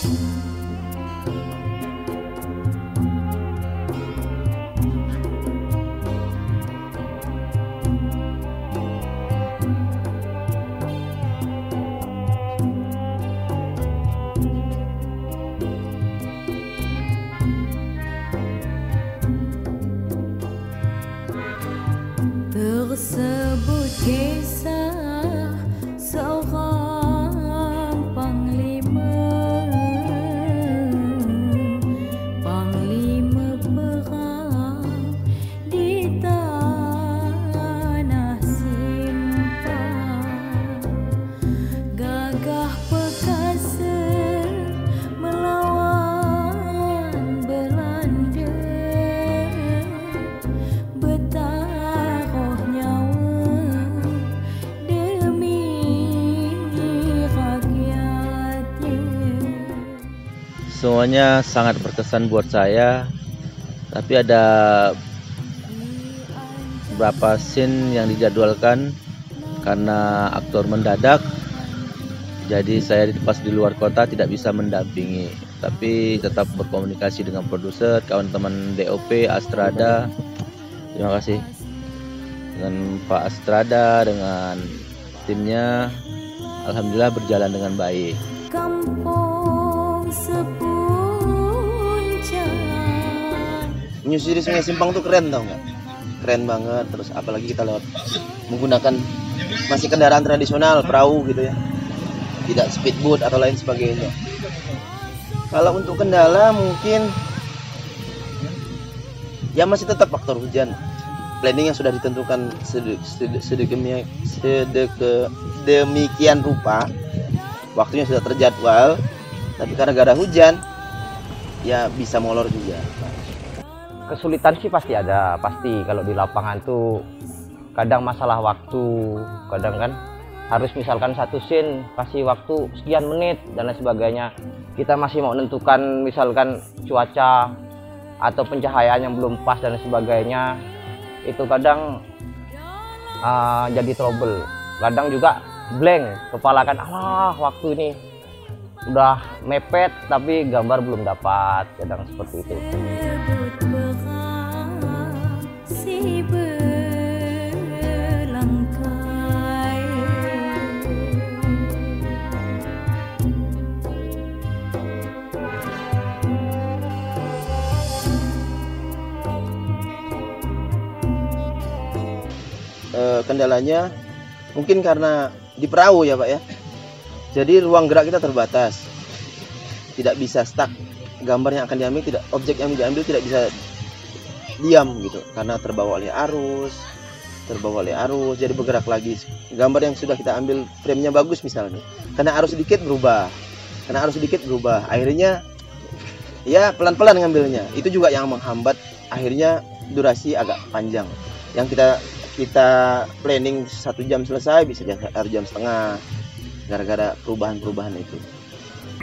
Tersebut kisah seorang panglima perang di tanah Simpang, gagah perkasa melawan Belanda, bertaruh nyawa demi rakyatnya. Semuanya sangat berkesan buat saya, tapi ada beberapa scene yang dijadwalkan karena aktor mendadak, jadi saya pas di luar kota tidak bisa mendampingi, tapi tetap berkomunikasi dengan produser, kawan teman DOP, Astrada. Terima kasih dengan Pak Astrada, dengan timnya. Alhamdulillah berjalan dengan baik. Kampung sepuncak. Menyusuri Sungai Simpang tuh keren, tau nggak? Keren banget. Terus apalagi kita lewat menggunakan masih kendaraan tradisional, perahu gitu ya, tidak speedboat atau lain sebagainya. Kalau untuk kendala mungkin ya masih tetap faktor hujan. Planning yang sudah ditentukan sedemikian rupa, waktunya sudah terjadwal, tapi karena gak ada hujan, ya bisa molor juga. Kesulitan sih pasti ada, pasti kalau di lapangan tuh kadang masalah waktu, kadang kan harus misalkan satu scene kasih waktu sekian menit dan lain sebagainya. Kita masih mau menentukan misalkan cuaca atau pencahayaan yang belum pas dan lain sebagainya. Itu kadang jadi trouble, kadang juga blank kepala kan, alah waktu ini udah mepet tapi gambar belum dapat, kadang seperti itu. Kendalanya mungkin karena di perahu ya Pak ya, jadi ruang gerak kita terbatas, tidak bisa stuck. Gambar yang akan diambil tidak, objek yang diambil tidak bisa diam gitu, karena terbawa oleh arus, jadi bergerak lagi. Gambar yang sudah kita ambil frame-nya bagus misalnya, karena arus sedikit berubah, akhirnya ya pelan-pelan ngambilnya. Itu juga yang menghambat, akhirnya durasi agak panjang. Yang kita planning 1 jam selesai bisa 1,5 jam gara-gara perubahan itu.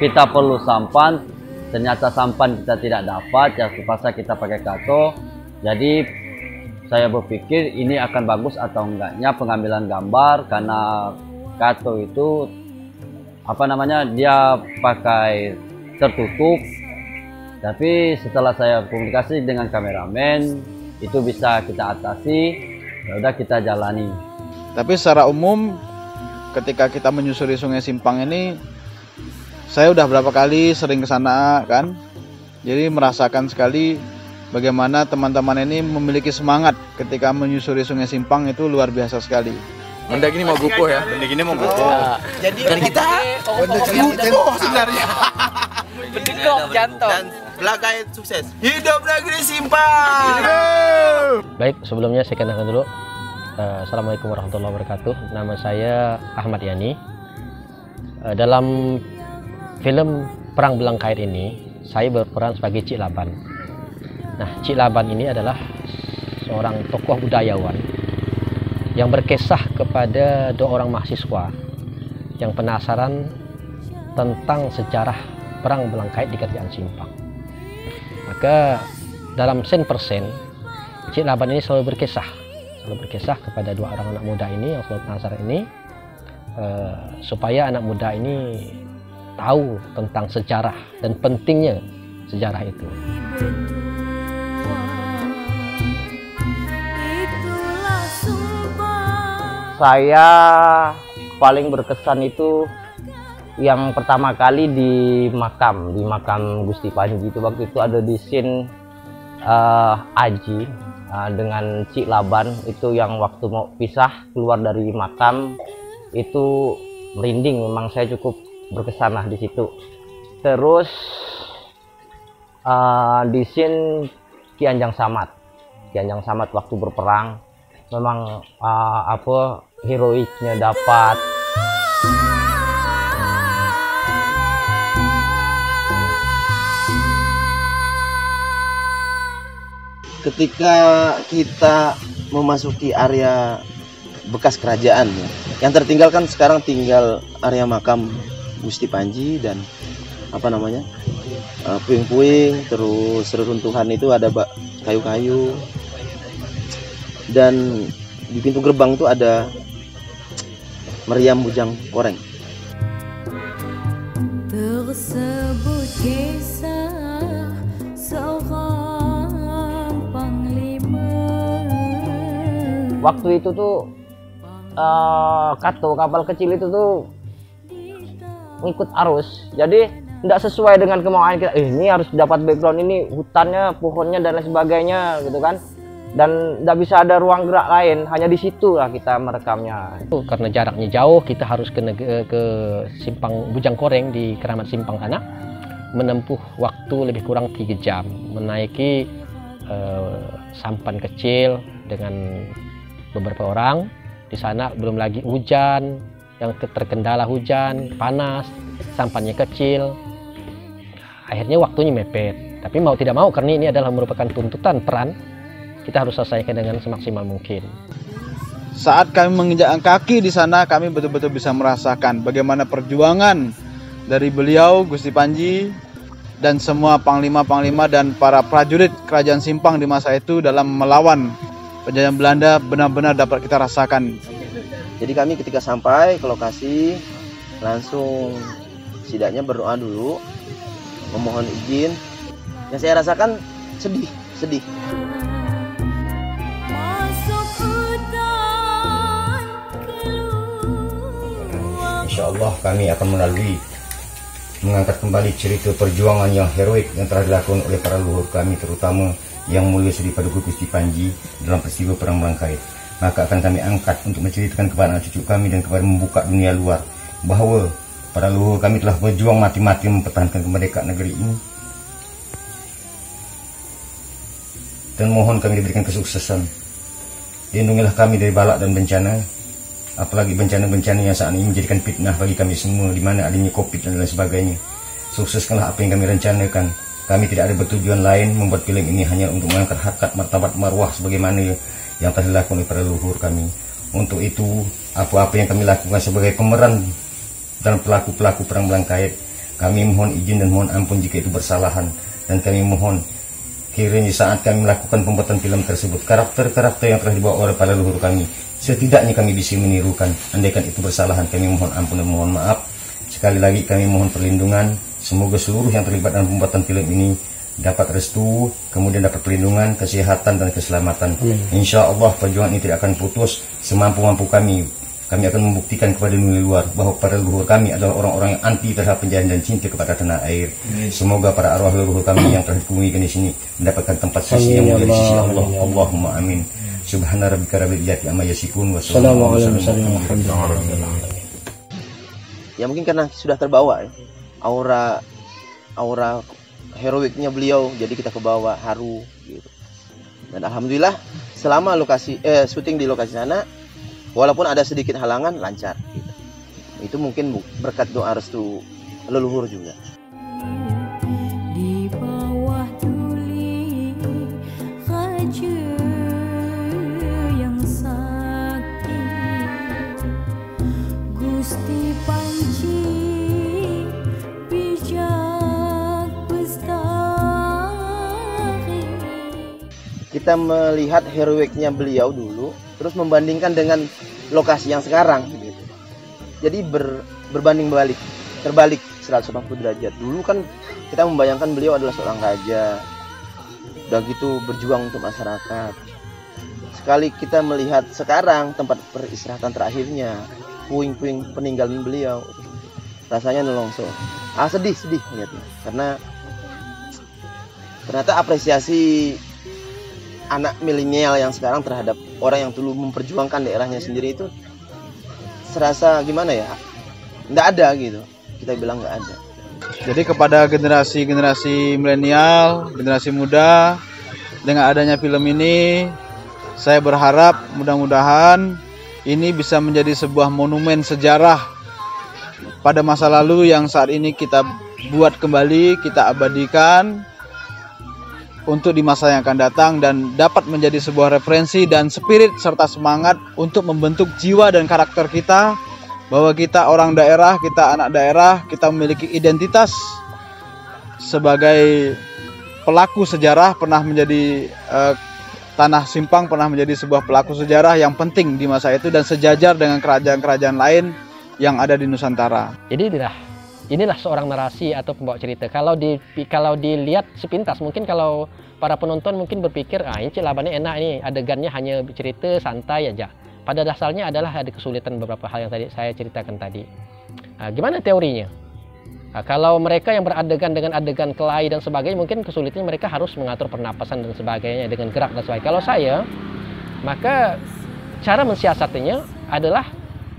Kita perlu sampan, ternyata sampan kita tidak dapat, ya terpaksa kita pakai kato. Jadi saya berpikir ini akan bagus atau enggaknya pengambilan gambar, karena kato itu dia pakai tertutup. Tapi setelah saya komunikasi dengan kameramen, itu bisa kita atasi. Ya udah kita jalani. Tapi secara umum ketika kita menyusuri Sungai Simpang ini, saya udah berapa kali sering ke sana kan. Jadi merasakan sekali bagaimana teman-teman ini memiliki semangat ketika menyusuri Sungai Simpang, itu luar biasa sekali. Mendek ini mau buku ya. Jadi kita sebenarnya. Bendekok jantung. Dan belagai sukses. Hidup negeri Simpang. Baik, sebelumnya saya kenalkan dulu. Assalamualaikum warahmatullahi wabarakatuh. Nama saya Ahmad Yani. Dalam film Perang Belang Kait ini, saya berperan sebagai Cik Laban. Nah, Cik Laban ini adalah seorang tokoh budayawan yang berkisah kepada 2 orang mahasiswa yang penasaran tentang sejarah Perang Belang Kait di Kerajaan Simpang. Maka dalam scene per scene, Cik Laban ini selalu berkisah kepada 2 orang anak muda ini yang selalu penasaran ini, supaya anak muda ini tahu tentang sejarah dan pentingnya sejarah itu. Saya paling berkesan itu yang pertama kali di makam Gusti Panji itu. Waktu itu ada di scene Aji dengan Cik Laban itu, yang waktu mau pisah keluar dari makam itu merinding. Memang saya cukup berkesan lah di situ. Terus di scene Ki Anjang Samad waktu berperang, memang heroiknya dapat. Ketika kita memasuki area bekas kerajaan ya, yang tertinggal kan sekarang tinggal area makam Gusti Panji dan puing-puing, terus reruntuhan itu ada kayu-kayu, dan di pintu gerbang itu ada meriam bujang koreng. Tersebut kisah seorang panglima. Waktu itu tuh kapal kecil itu tuh ngikut arus, jadi tidak sesuai dengan kemauan kita. Ini harus dapat background ini, hutannya, pohonnya dan lain sebagainya gitu kan. Dan tidak bisa ada ruang gerak lain, hanya di situ lah kita merekamnya. Karena jaraknya jauh, kita harus ke Simpang Bujang Koreng di Keramat Simpang sana, menempuh waktu lebih kurang 3 jam, menaiki sampan kecil dengan beberapa orang. Di sana belum lagi hujan, yang terkendala hujan, panas, sampannya kecil. Akhirnya waktunya mepet. Tapi mau tidak mau, karena ini adalah merupakan tuntutan peran, kita harus selesaikan dengan semaksimal mungkin. Saat kami menginjakkan kaki di sana, kami betul-betul bisa merasakan bagaimana perjuangan dari beliau, Gusti Panji, dan semua panglima-panglima dan para prajurit Kerajaan Simpang di masa itu dalam melawan penjajahan Belanda benar-benar dapat kita rasakan. Jadi kami ketika sampai ke lokasi langsung setidaknya berdoa dulu, memohon izin. Yang saya rasakan sedih. Insya Allah kami akan mengangkat kembali cerita perjuangan yang heroik yang telah dilakukan oleh para leluhur kami, terutama Yang Mulia Sri Paduka Gusti Panji dalam peristiwa Perang Belangkait. Maka akan kami angkat untuk menceritakan kepada anak cucu kami dan kepada membuka dunia luar bahwa para leluhur kami telah berjuang mati-mati mempertahankan kemerdekaan negeri ini. Dan mohon kami diberikan kesuksesan. Lindungilah kami dari balak dan bencana, apalagi bencana-bencana yang saat ini menjadikan fitnah bagi kami semua, di mana adanya COVID dan lain sebagainya. Sukseskanlah apa yang kami rencanakan. Kami tidak ada bertujuan lain membuat film ini hanya untuk mengangkat harkat martabat marwah sebagaimana yang telah dilakukan oleh para leluhur kami. Untuk itu, apa-apa yang kami lakukan sebagai pemeran dan pelaku-pelaku Perang Belangkait, kami mohon izin dan mohon ampun jika itu bersalahan. Dan kami mohon kiranya saat kami melakukan pembuatan film tersebut, karakter-karakter yang telah dibawa oleh para leluhur kami, setidaknya kami bisa menirukan. Andaikan itu bersalahan, kami mohon ampun dan mohon maaf. Sekali lagi kami mohon perlindungan. Semoga seluruh yang terlibat dalam pembuatan film ini dapat restu, kemudian dapat perlindungan, kesehatan dan keselamatan. Insya Allah perjuangan ini tidak akan putus semampu-mampu kami. Kami akan membuktikan kepada dunia luar bahwa para leluhur kami adalah orang-orang yang anti terhadap penjajahan dan cinta kepada tanah air. Semoga para arwah leluhur kami yang telah dikemuikan di sini mendapatkan tempat sisi yang mulia di sisi Allah. Allahumma amin. Subhana rabbika rabbil izzati amma yasifun wa salamun alal mursalin. Ya mungkin karena sudah terbawa ya, aura heroiknya beliau, jadi kita kebawa haru gitu. Dan alhamdulillah selama syuting di lokasi sana, walaupun ada sedikit halangan, lancar gitu. Itu mungkin berkat doa restu leluhur juga. Di bawah tuli raja yang sakti, Gusti Panji bijak bestari. Kita melihat heroiknya beliau dulu, terus membandingkan dengan lokasi yang sekarang gitu. Jadi terbalik 180 derajat. Dulu kan kita membayangkan beliau adalah seorang raja, udah gitu berjuang untuk masyarakat. Sekali kita melihat sekarang tempat peristirahatan terakhirnya, puing-puing peninggalan beliau, rasanya nelongso. Sedih lihatnya, karena ternyata apresiasi anak milenial yang sekarang terhadap orang yang dulu memperjuangkan daerahnya sendiri itu serasa gimana ya, nggak ada gitu, kita bilang nggak ada. Jadi kepada generasi milenial, generasi muda, dengan adanya film ini, saya berharap mudah-mudahan ini bisa menjadi sebuah monumen sejarah pada masa lalu yang saat ini kita buat kembali, kita abadikan untuk di masa yang akan datang, dan dapat menjadi sebuah referensi dan spirit serta semangat untuk membentuk jiwa dan karakter kita, bahwa kita orang daerah, kita anak daerah, kita memiliki identitas sebagai pelaku sejarah, pernah menjadi Tanah Simpang pernah menjadi sebuah pelaku sejarah yang penting di masa itu dan sejajar dengan kerajaan-kerajaan lain yang ada di Nusantara. Jadi inilah seorang narasi atau pembawa cerita. Kalau dilihat sepintas, mungkin kalau para penonton mungkin berpikir, ini Cik Laban ini enak, ini adegannya hanya cerita santai aja. Pada dasarnya adalah ada kesulitan beberapa hal yang tadi saya ceritakan tadi. Gimana teorinya? Kalau mereka yang beradegan dengan adegan kelahi dan sebagainya, mungkin kesulitannya mereka harus mengatur pernapasan dan sebagainya dengan gerak dan sebagainya. Kalau saya, maka cara mensiasatinya adalah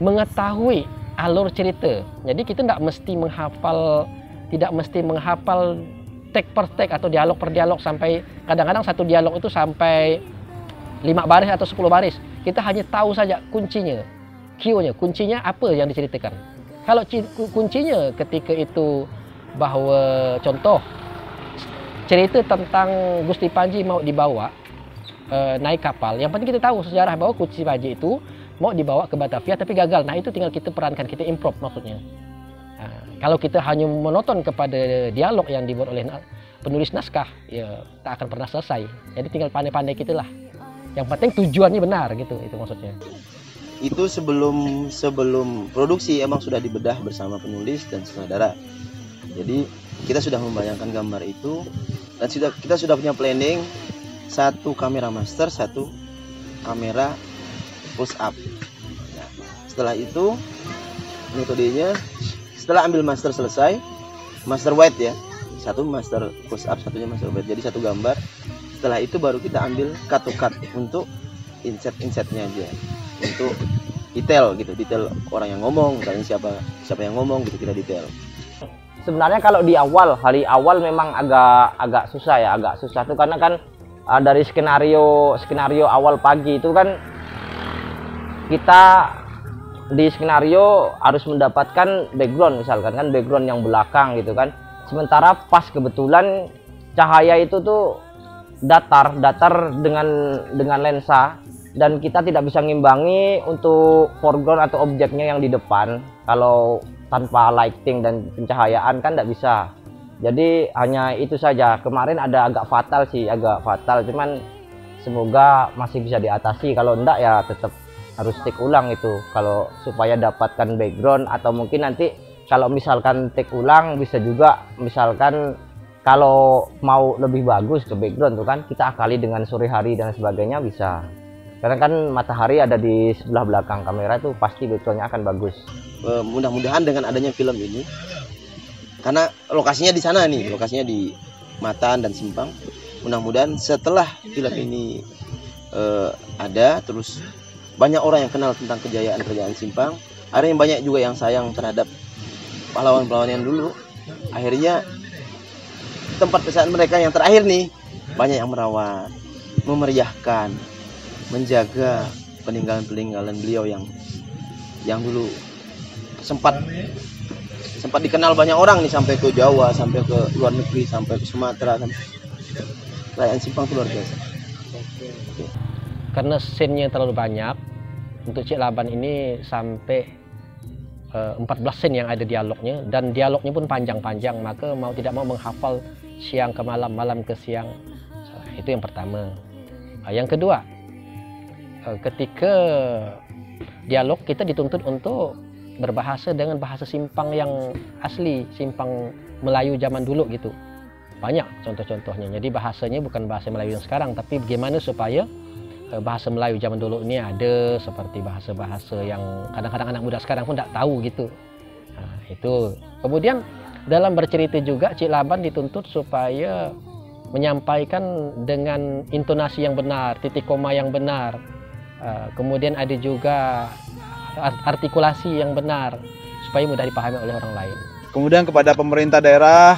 mengetahui alur cerita. Jadi kita tidak mesti menghafal tag per tag atau dialog per dialog, sampai kadang-kadang satu dialog itu sampai 5 baris atau 10 baris. Kita hanya tahu saja kuncinya, cue-nya, kuncinya apa yang diceritakan. Kalau kuncinya ketika itu bahwa contoh cerita tentang Gusti Panji mau dibawa naik kapal, yang penting kita tahu sejarah bahwa Gusti Panji itu mau dibawa ke Batavia tapi gagal. Nah, itu tinggal kita perankan, kita improv maksudnya. Kalau kita hanya menonton kepada dialog yang dibuat oleh penulis naskah, ya tak akan pernah selesai. Jadi tinggal pandai-pandai kita lah. Yang penting tujuannya benar gitu, itu maksudnya. Itu sebelum produksi emang sudah dibedah bersama penulis dan sutradara. Jadi kita sudah membayangkan gambar itu dan kita sudah punya planning, satu kamera master, satu kamera close up. Nah, setelah itu metodenya, setelah ambil master selesai, master wide ya, satu master close up, satunya master wide, jadi satu gambar. Setelah itu baru kita ambil cut to cut untuk insetnya aja, untuk detail gitu, detail orang yang ngomong, siapa yang ngomong gitu, kita detail. Sebenarnya kalau di hari awal memang agak susah ya, tuh karena kan dari skenario awal pagi itu kan kita di skenario harus mendapatkan background, misalkan kan background yang belakang gitu kan. Sementara pas kebetulan cahaya itu tuh datar dengan lensa, dan kita tidak bisa ngimbangi untuk foreground atau objeknya yang di depan. Kalau tanpa lighting dan pencahayaan kan tidak bisa. Jadi hanya itu saja. Kemarin ada agak fatal, cuman semoga masih bisa diatasi. Kalau enggak ya tetap harus take ulang itu, kalau supaya dapatkan background. Atau mungkin nanti kalau misalkan take ulang bisa juga, misalkan kalau mau lebih bagus ke background tuh kan kita akali dengan sore hari dan sebagainya bisa. Karena kan matahari ada di sebelah belakang kamera itu pasti backgroundnya akan bagus. Mudah-mudahan dengan adanya film ini, karena lokasinya di sana nih, lokasinya di Matan dan Simpang. Mudah-mudahan setelah film ini ada, terus banyak orang yang kenal tentang kejayaan kerajaan Simpang. Ada yang banyak juga yang sayang terhadap pahlawan-pahlawan yang dulu. Akhirnya tempat pesanan mereka yang terakhir nih banyak yang merawat, memeriahkan, menjaga peninggalan-peninggalan beliau yang dulu sempat dikenal banyak orang nih, sampai ke Jawa, sampai ke luar negeri, sampai ke Sumatera. Kerajaan Simpang itu luar biasa. Karena scene-nya terlalu banyak, untuk Cik Laban ini sampai 14 scene yang ada dialognya, dan dialognya pun panjang-panjang, maka mau tidak mau menghafal siang ke malam, malam ke siang. Itu yang pertama. Yang kedua, ketika dialog kita dituntut untuk berbahasa dengan bahasa Simpang yang asli, Simpang Melayu zaman dulu gitu. Banyak contoh-contohnya. Jadi bahasanya bukan bahasa Melayu yang sekarang, tapi bagaimana supaya bahasa Melayu zaman dulu ini ada seperti bahasa-bahasa yang kadang-kadang anak muda sekarang pun tidak tahu gitu. Nah, itu. Kemudian dalam bercerita juga Cik Laban dituntut supaya menyampaikan dengan intonasi yang benar, titik koma yang benar. Kemudian ada juga artikulasi yang benar supaya mudah dipahami oleh orang lain. Kemudian kepada pemerintah daerah,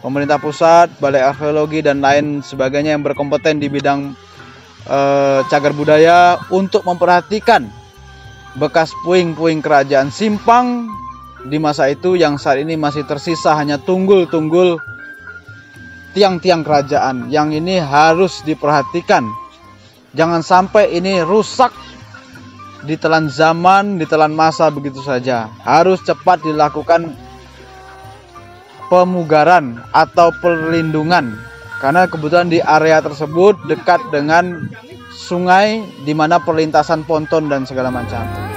pemerintah pusat, balai arkeologi dan lain sebagainya yang berkompeten di bidang cagar budaya untuk memperhatikan bekas puing-puing kerajaan Simpang di masa itu yang saat ini masih tersisa hanya tunggul-tunggul tiang-tiang kerajaan yang ini harus diperhatikan. Jangan sampai ini rusak ditelan zaman, ditelan masa begitu saja. Harus cepat dilakukan pemugaran atau perlindungan karena kebetulan di area tersebut dekat dengan sungai di mana perlintasan ponton dan segala macam.